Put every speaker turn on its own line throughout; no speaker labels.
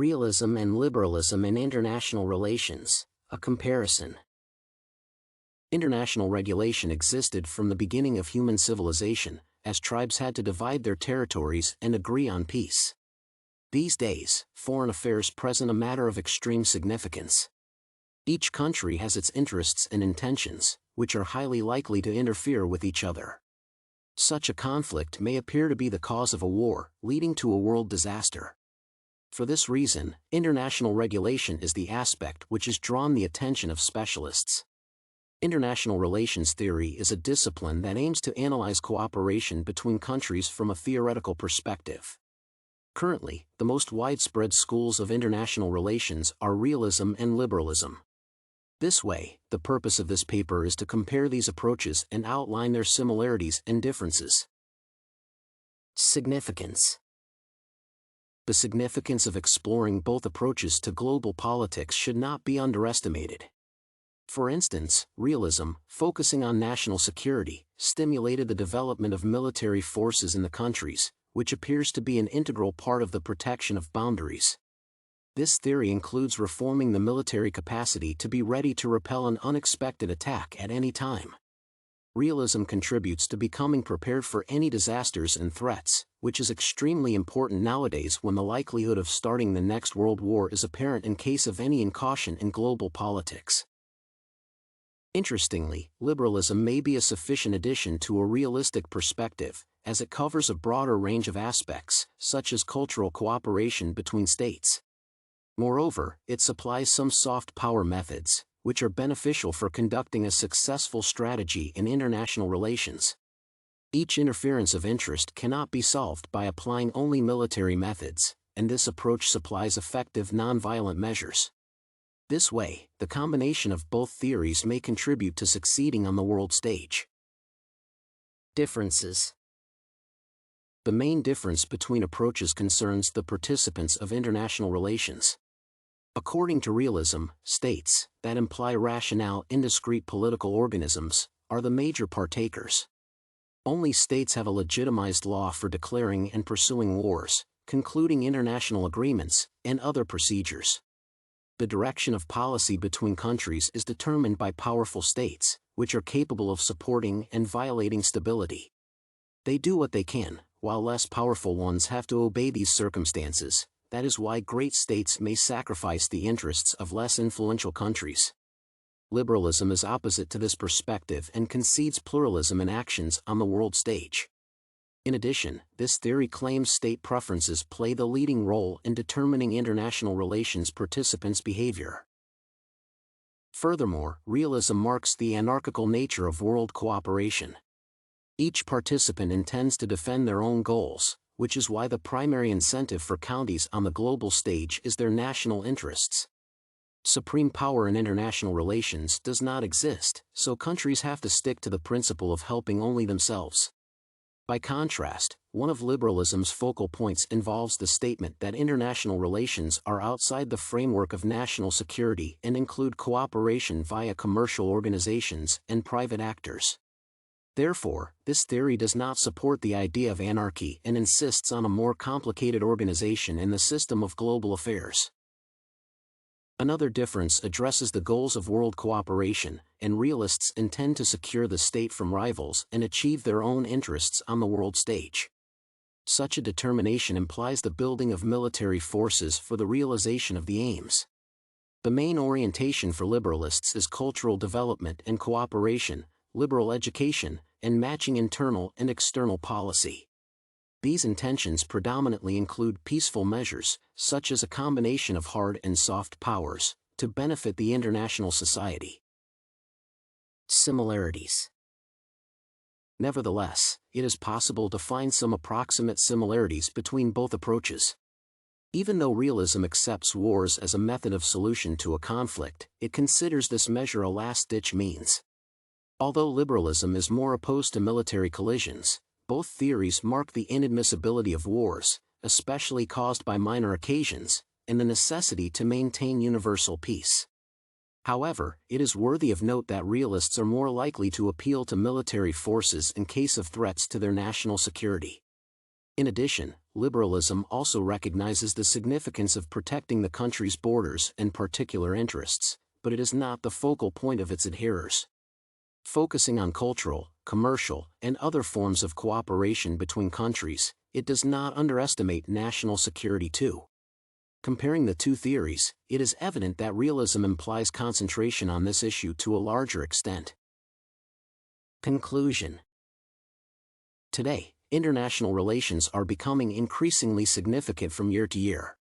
Realism and Liberalism in International Relations, a comparison. International regulation existed from the beginning of human civilization, as tribes had to divide their territories and agree on peace. These days, foreign affairs present a matter of extreme significance. Each country has its interests and intentions, which are highly likely to interfere with each other. Such a conflict may appear to be the cause of a war, leading to a world disaster. For this reason, international regulation is the aspect which has drawn the attention of specialists. International relations theory is a discipline that aims to analyze cooperation between countries from a theoretical perspective. Currently, the most widespread schools of international relations are realism and liberalism. This way, the purpose of this paper is to compare these approaches and outline their similarities and differences. Significance. The significance of exploring both approaches to global politics should not be underestimated. For instance, realism, focusing on national security, stimulated the development of military forces in the countries, which appears to be an integral part of the protection of boundaries. This theory includes reforming the military capacity to be ready to repel an unexpected attack at any time. Realism contributes to becoming prepared for any disasters and threats, which is extremely important nowadays when the likelihood of starting the next world war is apparent in case of any incaution in global politics. Interestingly, liberalism may be a sufficient addition to a realistic perspective, as it covers a broader range of aspects, such as cultural cooperation between states. Moreover, it supplies some soft power methods, which are beneficial for conducting a successful strategy in international relations. Each interference of interest cannot be solved by applying only military methods, and this approach supplies effective nonviolent measures. This way, the combination of both theories may contribute to succeeding on the world stage. Differences. The main difference between approaches concerns the participants of international relations. According to realism, states, that imply rationale in discrete political organisms, are the major partakers. Only states have a legitimized law for declaring and pursuing wars, concluding international agreements, and other procedures. The direction of policy between countries is determined by powerful states, which are capable of supporting and violating stability. They do what they can, while less powerful ones have to obey these circumstances. That is why great states may sacrifice the interests of less influential countries. Liberalism is opposite to this perspective and concedes pluralism in actions on the world stage. In addition, this theory claims state preferences play the leading role in determining international relations participants' behavior. Furthermore, realism marks the anarchical nature of world cooperation. Each participant intends to defend their own goals, which is why the primary incentive for countries on the global stage is their national interests. Supreme power in international relations does not exist, so countries have to stick to the principle of helping only themselves. By contrast, one of liberalism's focal points involves the statement that international relations are outside the framework of national security and include cooperation via commercial organizations and private actors. Therefore, this theory does not support the idea of anarchy and insists on a more complicated organization in the system of global affairs. Another difference addresses the goals of world cooperation, and realists intend to secure the state from rivals and achieve their own interests on the world stage. Such a determination implies the building of military forces for the realization of the aims. The main orientation for liberalists is cultural development and cooperation, liberal education, and matching internal and external policy. These intentions predominantly include peaceful measures, such as a combination of hard and soft powers, to benefit the international society. Similarities. Nevertheless, it is possible to find some approximate similarities between both approaches. Even though realism accepts wars as a method of solution to a conflict, it considers this measure a last-ditch means. Although liberalism is more opposed to military collisions, both theories mark the inadmissibility of wars, especially caused by minor occasions, and the necessity to maintain universal peace. However, it is worthy of note that realists are more likely to appeal to military forces in case of threats to their national security. In addition, liberalism also recognizes the significance of protecting the country's borders and particular interests, but it is not the focal point of its adherers. Focusing on cultural, commercial, and other forms of cooperation between countries, it does not underestimate national security too. Comparing the two theories, it is evident that realism implies concentration on this issue to a larger extent. Conclusion. Today, international relations are becoming increasingly significant from year to year.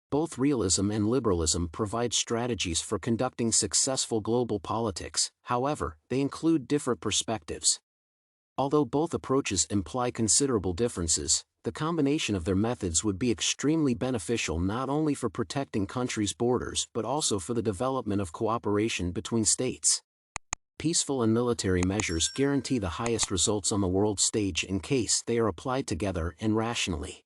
Both realism and liberalism provide strategies for conducting successful global politics, however, they include different perspectives. Although both approaches imply considerable differences, the combination of their methods would be extremely beneficial not only for protecting countries' borders but also for the development of cooperation between states. Peaceful and military measures guarantee the highest results on the world stage in case they are applied together and rationally.